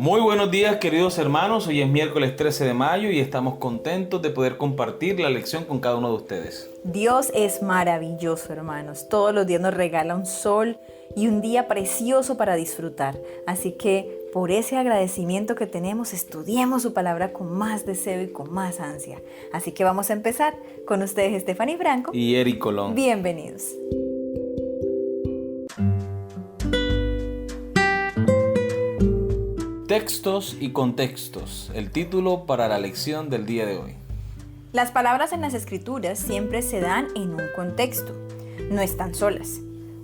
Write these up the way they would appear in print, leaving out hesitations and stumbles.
Muy buenos días, queridos hermanos. Hoy es miércoles 13 de mayo y estamos contentos de poder compartir la lección con cada uno de ustedes. Dios es maravilloso, hermanos. Todos los días nos regala un sol y un día precioso para disfrutar. Así que por ese agradecimiento que tenemos, estudiemos su palabra con más deseo y con más ansia. Así que vamos a empezar con ustedes, Stephanie Franco Y Eric Colón. Bienvenidos. Textos y contextos, el título para la lección del día de hoy. Las palabras en las escrituras siempre se dan en un contexto, no están solas.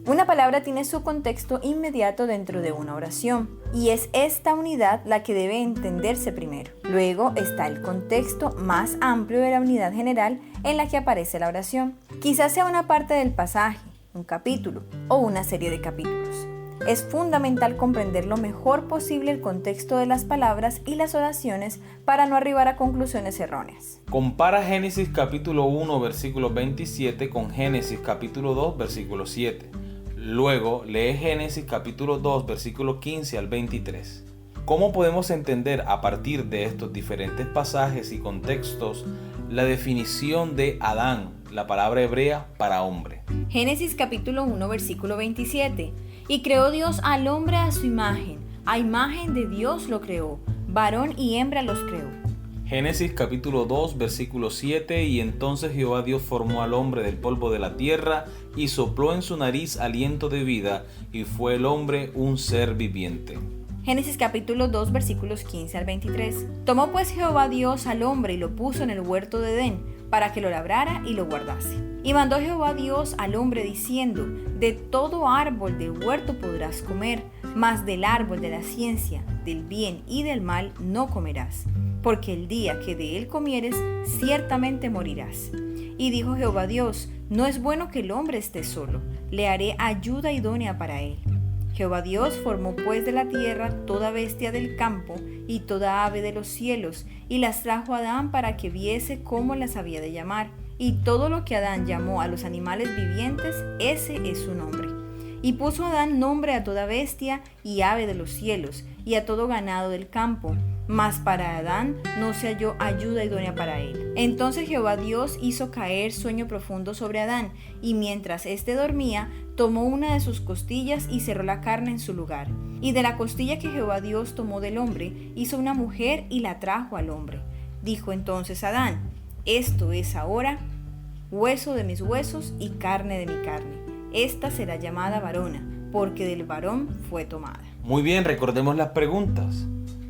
Una palabra tiene su contexto inmediato dentro de una oración y es esta unidad la que debe entenderse primero. Luego está el contexto más amplio de la unidad general en la que aparece la oración. Quizás sea una parte del pasaje, un capítulo o una serie de capítulos. Es fundamental comprender lo mejor posible el contexto de las palabras y las oraciones para no arribar a conclusiones erróneas. Compara Génesis capítulo 1 versículo 27 con Génesis capítulo 2 versículo 7. Luego lee Génesis capítulo 2 versículo 15 al 23. ¿Cómo podemos entender a partir de estos diferentes pasajes y contextos la definición de Adán, la palabra hebrea para hombre? Génesis capítulo 1 versículo 27. Y creó Dios al hombre a su imagen, a imagen de Dios lo creó, varón y hembra los creó. Génesis capítulo 2 versículo 7. Y entonces Jehová Dios formó al hombre del polvo de la tierra y sopló en su nariz aliento de vida, y fue el hombre un ser viviente. Génesis capítulo 2 versículos 15 al 23. Tomó pues Jehová Dios al hombre y lo puso en el huerto de Edén, para que lo labrara y lo guardase. Y mandó Jehová Dios al hombre diciendo: de todo árbol del huerto podrás comer, mas del árbol de la ciencia, del bien y del mal no comerás, porque el día que de él comieres, ciertamente morirás. Y dijo Jehová Dios: no es bueno que el hombre esté solo, le haré ayuda idónea para él. Jehová Dios formó pues de la tierra toda bestia del campo y toda ave de los cielos, y las trajo a Adán para que viese cómo las había de llamar. Y todo lo que Adán llamó a los animales vivientes, ese es su nombre. Y puso Adán nombre a toda bestia y ave de los cielos, y a todo ganado del campo. Mas para Adán no se halló ayuda idónea para él. Entonces Jehová Dios hizo caer sueño profundo sobre Adán, y mientras éste dormía, tomó una de sus costillas y cerró la carne en su lugar. Y de la costilla que Jehová Dios tomó del hombre, hizo una mujer y la trajo al hombre. Dijo entonces Adán: esto es ahora hueso de mis huesos y carne de mi carne. Esta será llamada varona, porque del varón fue tomada. Muy bien, recordemos las preguntas.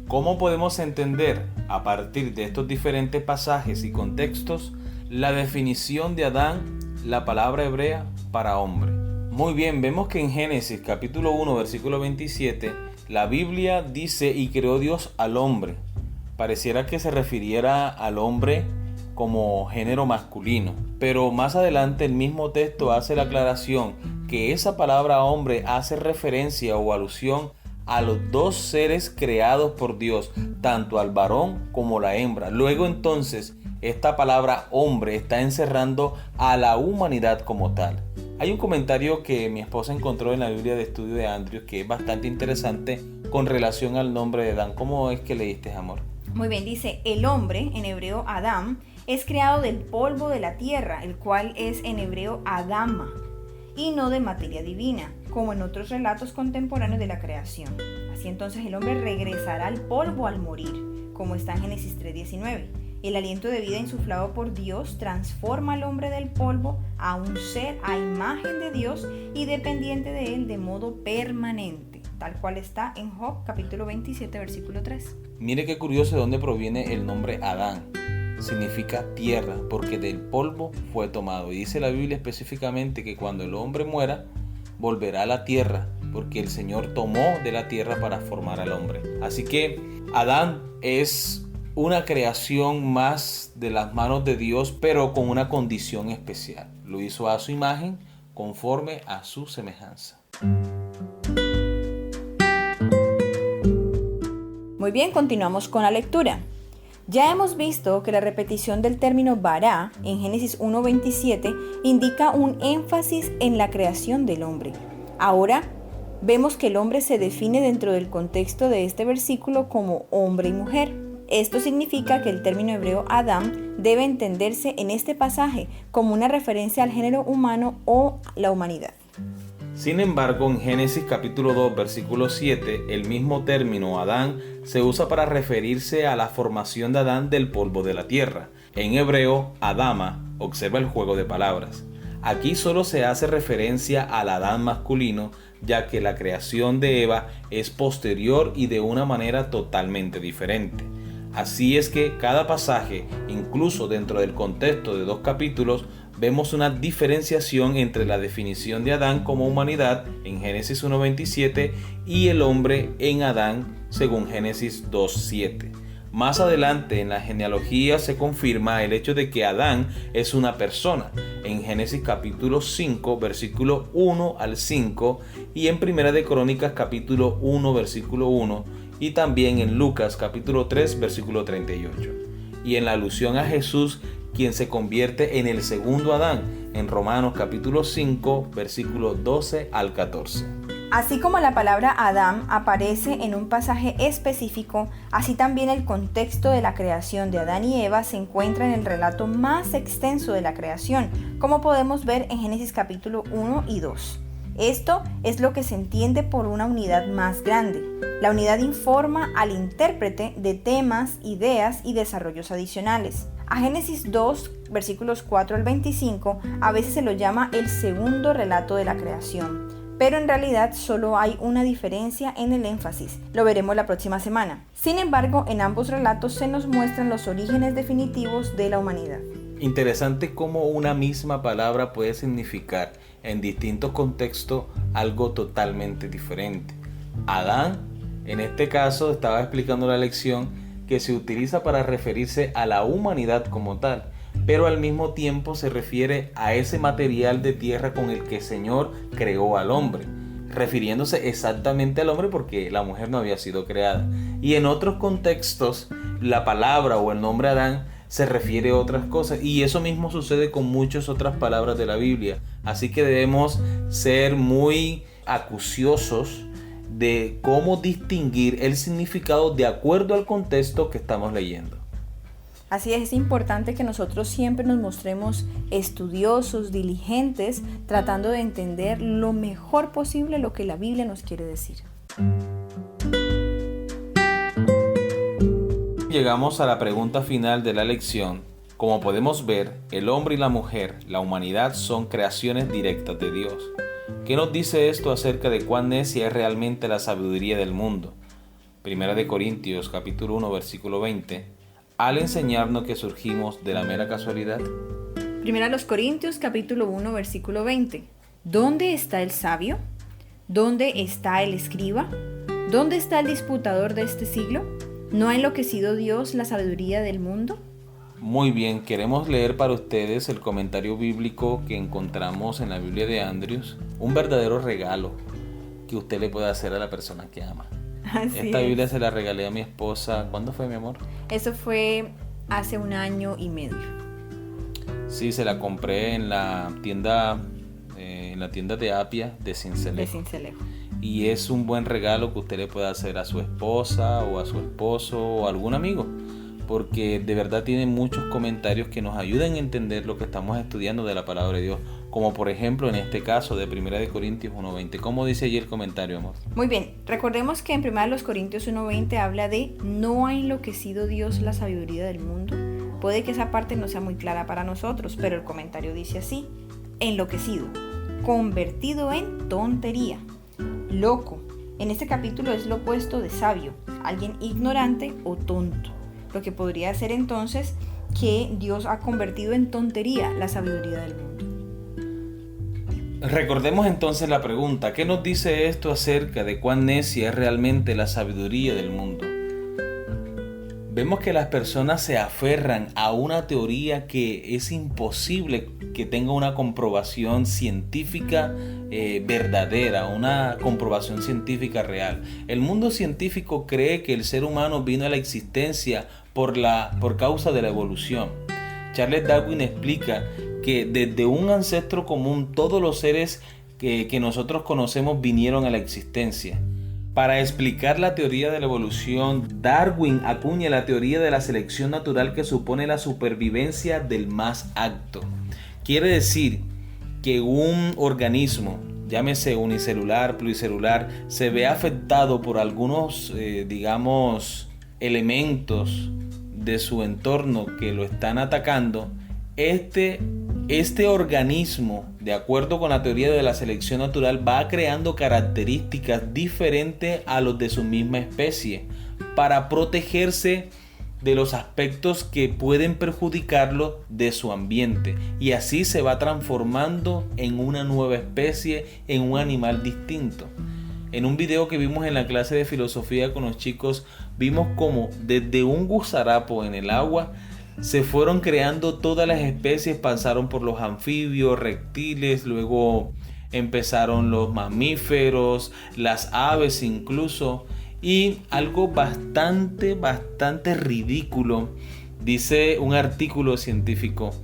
¿Cómo podemos entender, a partir de estos diferentes pasajes y contextos, la definición de Adán, la palabra hebrea para hombre? Muy bien, vemos que en Génesis capítulo 1 versículo 27, la Biblia dice: y creó Dios al hombre. Pareciera que se refiriera al hombre como género masculino, pero más adelante el mismo texto hace la aclaración que esa palabra hombre hace referencia o alusión a los dos seres creados por Dios, tanto al varón como la hembra. Luego entonces esta palabra hombre está encerrando a la humanidad como tal. Hay un comentario que mi esposa encontró en la Biblia de Estudio de Andrews que es bastante interesante con relación al nombre de Adán. ¿Cómo es que leíste, amor? Muy bien, dice: el hombre, en hebreo Adán, es creado del polvo de la tierra, el cual es en hebreo Adama, y no de materia divina, como en otros relatos contemporáneos de la creación. Así entonces el hombre regresará al polvo al morir, como está en Génesis 3:19. El aliento de vida insuflado por Dios transforma al hombre del polvo a un ser a imagen de Dios y dependiente de él de modo permanente, tal cual está en Job capítulo 27 versículo 3. Mire qué curioso de dónde proviene el nombre Adán. Significa tierra, porque del polvo fue tomado. Y dice la Biblia específicamente que cuando el hombre muera, volverá a la tierra, porque el Señor tomó de la tierra para formar al hombre. Así que Adán es una creación más de las manos de Dios, pero con una condición especial. Lo hizo a su imagen, conforme a su semejanza. Muy bien, continuamos con la lectura. Ya hemos visto que la repetición del término vará en Génesis 1:27 indica un énfasis en la creación del hombre. Ahora vemos que el hombre se define dentro del contexto de este versículo como hombre y mujer. Esto significa que el término hebreo Adán debe entenderse en este pasaje como una referencia al género humano o la humanidad. Sin embargo, en Génesis capítulo 2, versículo 7, el mismo término Adán se usa para referirse a la formación de Adán del polvo de la tierra. En hebreo, Adama, observa el juego de palabras. Aquí solo se hace referencia al Adán masculino, ya que la creación de Eva es posterior y de una manera totalmente diferente. Así es que cada pasaje, incluso dentro del contexto de dos capítulos, vemos una diferenciación entre la definición de Adán como humanidad en Génesis 1:27 y el hombre en Adán según Génesis 2:7. Más adelante en la genealogía se confirma el hecho de que Adán es una persona en Génesis capítulo 5 versículo 1 al 5 y en Primera de Crónicas capítulo 1 versículo 1 y también en Lucas capítulo 3 versículo 38. Y en la alusión a Jesús, quien se convierte en el segundo Adán en Romanos capítulo 5 versículo 12 al 14. Así como la palabra Adán aparece en un pasaje específico, así también el contexto de la creación de Adán y Eva se encuentra en el relato más extenso de la creación, como podemos ver en Génesis capítulo 1 y 2. Esto es lo que se entiende por una unidad más grande. La unidad informa al intérprete de temas, ideas y desarrollos adicionales. A Génesis 2, versículos 4 al 25, a veces se lo llama el segundo relato de la creación, pero en realidad solo hay una diferencia en el énfasis. Lo veremos la próxima semana. Sin embargo, en ambos relatos se nos muestran los orígenes definitivos de la humanidad. Interesante cómo una misma palabra puede significar en distintos contextos algo totalmente diferente. Adán, en este caso, estaba explicando la lección que se utiliza para referirse a la humanidad como tal, pero al mismo tiempo se refiere a ese material de tierra con el que el Señor creó al hombre, refiriéndose exactamente al hombre porque la mujer no había sido creada. Y en otros contextos, la palabra o el nombre Adán se refiere a otras cosas, y eso mismo sucede con muchas otras palabras de la Biblia. Así que debemos ser muy acuciosos de cómo distinguir el significado de acuerdo al contexto que estamos leyendo. Así es importante que nosotros siempre nos mostremos estudiosos, diligentes, tratando de entender lo mejor posible lo que la Biblia nos quiere decir. Llegamos a la pregunta final de la lección. Como podemos ver, el hombre y la mujer, la humanidad, son creaciones directas de Dios. ¿Qué nos dice esto acerca de cuán necia es realmente la sabiduría del mundo? Primera de Corintios capítulo 1 versículo 20. Al enseñarnos que surgimos de la mera casualidad. Primera los Corintios capítulo 1 versículo 20. ¿Dónde está el sabio? ¿Dónde está el escriba? ¿Dónde está el disputador de este siglo? ¿No ha enloquecido Dios la sabiduría del mundo? Muy bien, queremos leer para ustedes el comentario bíblico que encontramos en la Biblia de Andrews, un verdadero regalo que usted le puede hacer a la persona que ama. Esta Biblia se la regalé a mi esposa. ¿Cuándo fue, mi amor? Eso fue hace 1 año y medio. Sí, se la compré en la tienda de Apia de Sincelejo. Y es un buen regalo que usted le pueda hacer a su esposa o a su esposo o a algún amigo, porque de verdad tiene muchos comentarios que nos ayudan a entender lo que estamos estudiando de la palabra de Dios, como por ejemplo en este caso de 1 Corintios 1:20. ¿Cómo dice allí el comentario, amor? Muy bien, recordemos que en 1 Corintios 1:20 habla de ¿no ha enloquecido Dios la sabiduría del mundo? Puede que esa parte no sea muy clara para nosotros, pero el comentario dice así: enloquecido, convertido en tontería, loco. En este capítulo es lo opuesto de sabio, alguien ignorante o tonto. Lo que podría ser entonces que Dios ha convertido en tontería la sabiduría del mundo. Recordemos entonces la pregunta: ¿qué nos dice esto acerca de cuán necia es realmente la sabiduría del mundo? Vemos que las personas se aferran a una teoría que es imposible que tenga una comprobación científica verdadera, una comprobación científica real. El mundo científico cree que el ser humano vino a la existencia por causa de la evolución. Charles Darwin explica que desde un ancestro común todos los seres que nosotros conocemos vinieron a la existencia. Para explicar la teoría de la evolución, Darwin acuña la teoría de la selección natural, que supone la supervivencia del más apto. Quiere decir que un organismo, llámese unicelular, pluricelular, se ve afectado por algunos, elementos de su entorno que lo están atacando. Este organismo, de acuerdo con la teoría de la selección natural, va creando características diferentes a los de su misma especie para protegerse de los aspectos que pueden perjudicarlo de su ambiente, y así se va transformando en una nueva especie, en un animal distinto. En un video que vimos en la clase de filosofía con los chicos, vimos cómo desde un gusarapo en el agua se fueron creando todas las especies, pasaron por los anfibios, reptiles, luego empezaron los mamíferos, las aves incluso, y algo bastante ridículo, dice un artículo científico,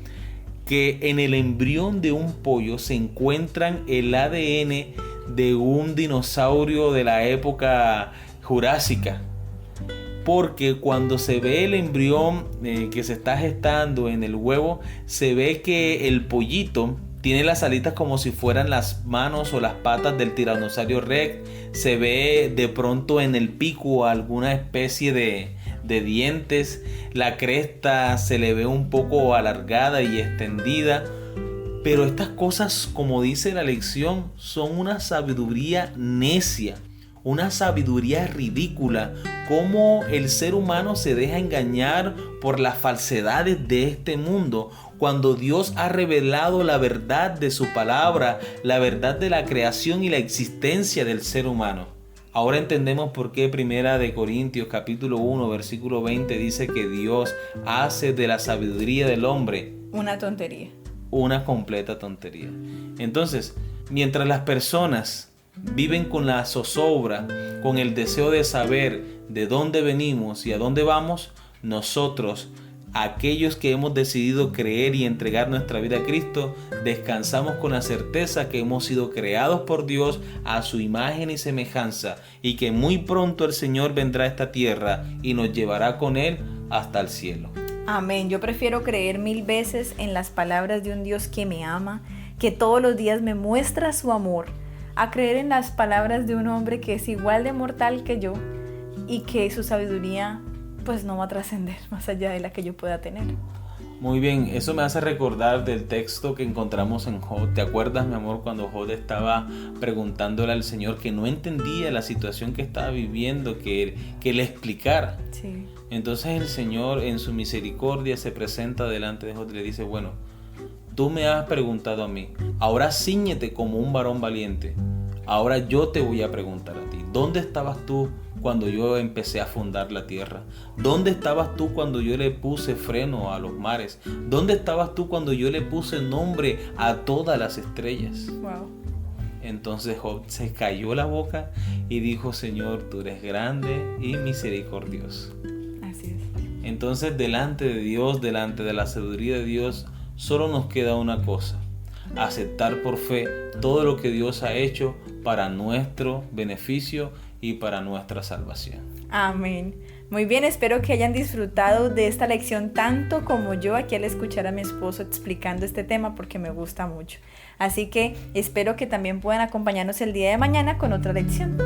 que en el embrión de un pollo se encuentran el ADN de un dinosaurio de la época jurásica. Porque cuando se ve el embrión que se está gestando en el huevo, se ve que el pollito tiene las alitas como si fueran las manos o las patas del tiranosaurio rex. Se ve de pronto en el pico alguna especie de dientes. La cresta se le ve un poco alargada y extendida. Pero estas cosas, como dice la lección, son una sabiduría necia. Una sabiduría ridícula. Cómo el ser humano se deja engañar por las falsedades de este mundo, cuando Dios ha revelado la verdad de su palabra, la verdad de la creación y la existencia del ser humano. Ahora entendemos por qué Primera de Corintios capítulo 1 versículo 20 dice que Dios hace de la sabiduría del hombre una tontería. Una completa tontería. Entonces, mientras las personas viven con la zozobra, con el deseo de saber de dónde venimos y a dónde vamos, nosotros, aquellos que hemos decidido creer y entregar nuestra vida a Cristo, descansamos con la certeza que hemos sido creados por Dios a su imagen y semejanza, y que muy pronto el Señor vendrá a esta tierra y nos llevará con Él hasta el cielo. Amén. Yo prefiero creer 1000 veces en las palabras de un Dios que me ama, que todos los días me muestra su amor, a creer en las palabras de un hombre que es igual de mortal que yo y que su sabiduría pues no va a trascender más allá de la que yo pueda tener. Muy bien, eso me hace recordar del texto que encontramos en Job. ¿Te acuerdas, mi amor, cuando Job estaba preguntándole al Señor que no entendía la situación que estaba viviendo, que le explicara? Sí. Entonces el Señor en su misericordia se presenta delante de Job y le dice, bueno, tú me has preguntado a mí, ahora cíñete como un varón valiente. Ahora yo te voy a preguntar a ti, ¿dónde estabas tú cuando yo empecé a fundar la tierra? ¿Dónde estabas tú cuando yo le puse freno a los mares? ¿Dónde estabas tú cuando yo le puse nombre a todas las estrellas? Wow. Entonces Job se cayó la boca y dijo, Señor, tú eres grande y misericordioso. Así es. Entonces delante de Dios, delante de la sabiduría de Dios, solo nos queda una cosa: aceptar por fe todo lo que Dios ha hecho para nuestro beneficio y para nuestra salvación. Amén. Muy bien, espero que hayan disfrutado de esta lección tanto como yo aquí al escuchar a mi esposo explicando este tema, porque me gusta mucho. Así que espero que también puedan acompañarnos el día de mañana con otra lección.